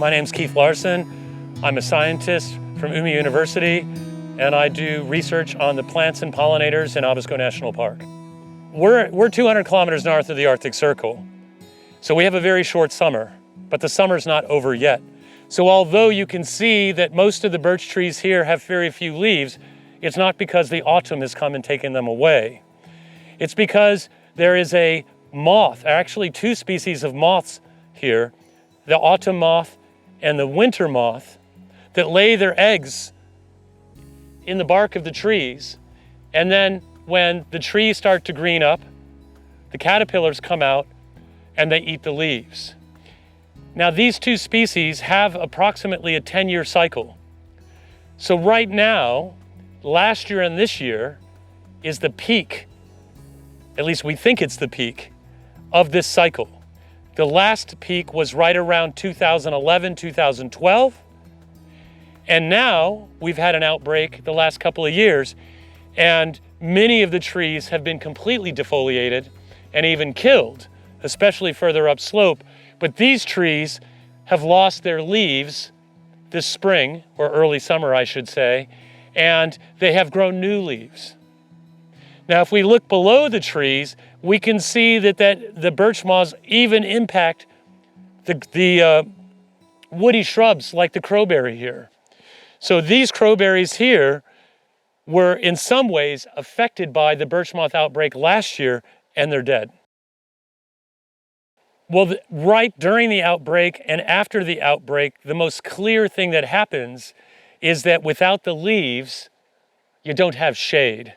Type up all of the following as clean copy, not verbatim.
My name's Keith Larson. I'm a scientist from Umeå University, and I do research on the plants and pollinators in Abisko National Park. We're 200 kilometers north of the Arctic Circle, so we have a very short summer, but the summer's not over yet. So although you can see that most of the birch trees here have very few leaves, it's not because the autumn has come and taken them away. It's because there is a moth, actually two species of moths here, the autumn moth and the winter moth, that lay their eggs in the bark of the trees. And then when the trees start to green up, the caterpillars come out and they eat the leaves. Now these two species have approximately a 10-year cycle. So right now, last year and this year is the peak, at least we think it's the peak, of this cycle. The last peak was right around 2011, 2012. And now we've had an outbreak the last couple of years, and many of the trees have been completely defoliated and even killed, especially further upslope. But these trees have lost their leaves this spring, or early summer, I should say, and they have grown new leaves. Now, if we look below the trees, we can see that the birch moths even impact the woody shrubs like the crowberry here. So these crowberries here were in some ways affected by the birch moth outbreak last year, and they're dead. Well, right during the outbreak and after the outbreak, the most clear thing that happens is that without the leaves, you don't have shade.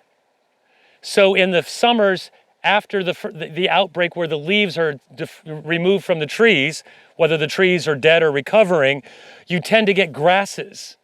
So in the summers after the outbreak, where the leaves are removed from the trees, whether the trees are dead or recovering, you tend to get grasses.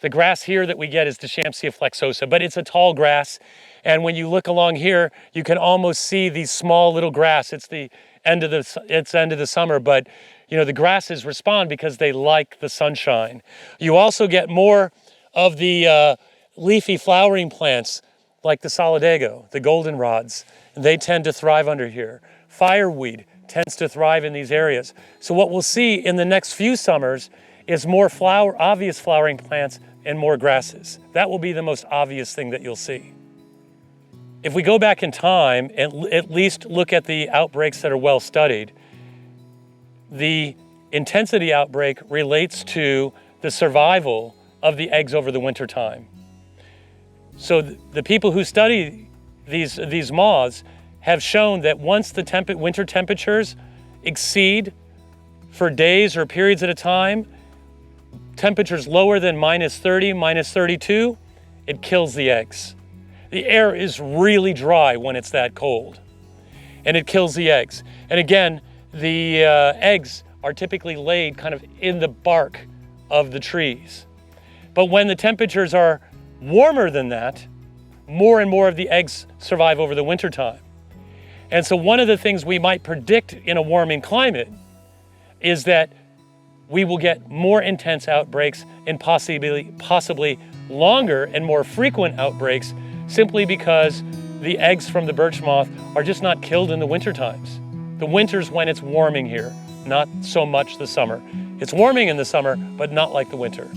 The grass here that we get is Deschampsia flexosa, but it's a tall grass. And when you look along here, you can almost see these small little grass. It's the end of the summer, but you know, the grasses respond because they like the sunshine. You also get more of the leafy flowering plants like the solidago, the goldenrods. They tend to thrive under here. Fireweed tends to thrive in these areas. So what we'll see in the next few summers is more obvious flowering plants and more grasses. That will be the most obvious thing that you'll see. If we go back in time and at least look at the outbreaks that are well studied, the intensity outbreak relates to the survival of the eggs over the winter time. So the people who study these moths have shown that once the winter temperatures exceed for days or periods at a time, temperatures lower than -30, -32, it kills the eggs. The air is really dry when it's that cold, and it kills the eggs. And again, the eggs are typically laid kind of in the bark of the trees. But when the temperatures are warmer than that, more and more of the eggs survive over the winter time. And so one of the things we might predict in a warming climate is that we will get more intense outbreaks and possibly longer and more frequent outbreaks, simply because the eggs from the birch moth are just not killed in the winter times. The winter's when it's warming here, not so much the summer. It's warming in the summer, but not like the winter.